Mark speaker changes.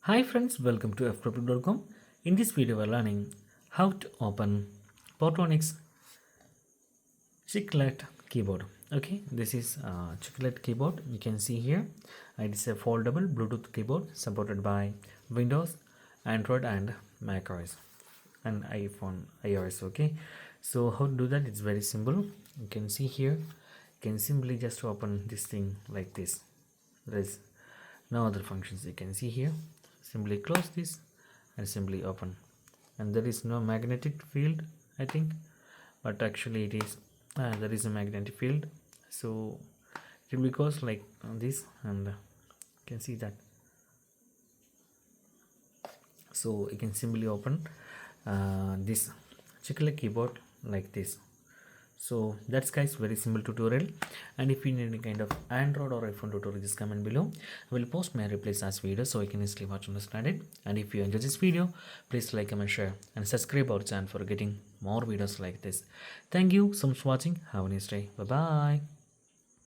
Speaker 1: Hi friends, welcome to Ftopreview.com. In this video, we're learning how to open Portronics Chicklet keyboard. Okay, this is Chicklet keyboard. You can see here it is a foldable Bluetooth keyboard supported by Windows, Android, and Mac OS and iPhone iOS. Okay, so how to do that? It's very simple. You can see here. You can simply just open this thing like this. There is no other functions. You can see here. Simply close this and simply open, and there is no magnetic field, I think, but actually it is there is a magnetic field, so it will goes like this, and you can see that. So you can simply open this Chicklet keyboard like this. So that's guys, very simple tutorial. And if you need any kind of Android or iPhone tutorial, just comment below. I will post my replays as video so you can easily watch and understand it. And if you enjoy this video, please like, comment, share and subscribe our channel for getting more videos like this. Thank you so much for watching. Have a nice day. Bye bye.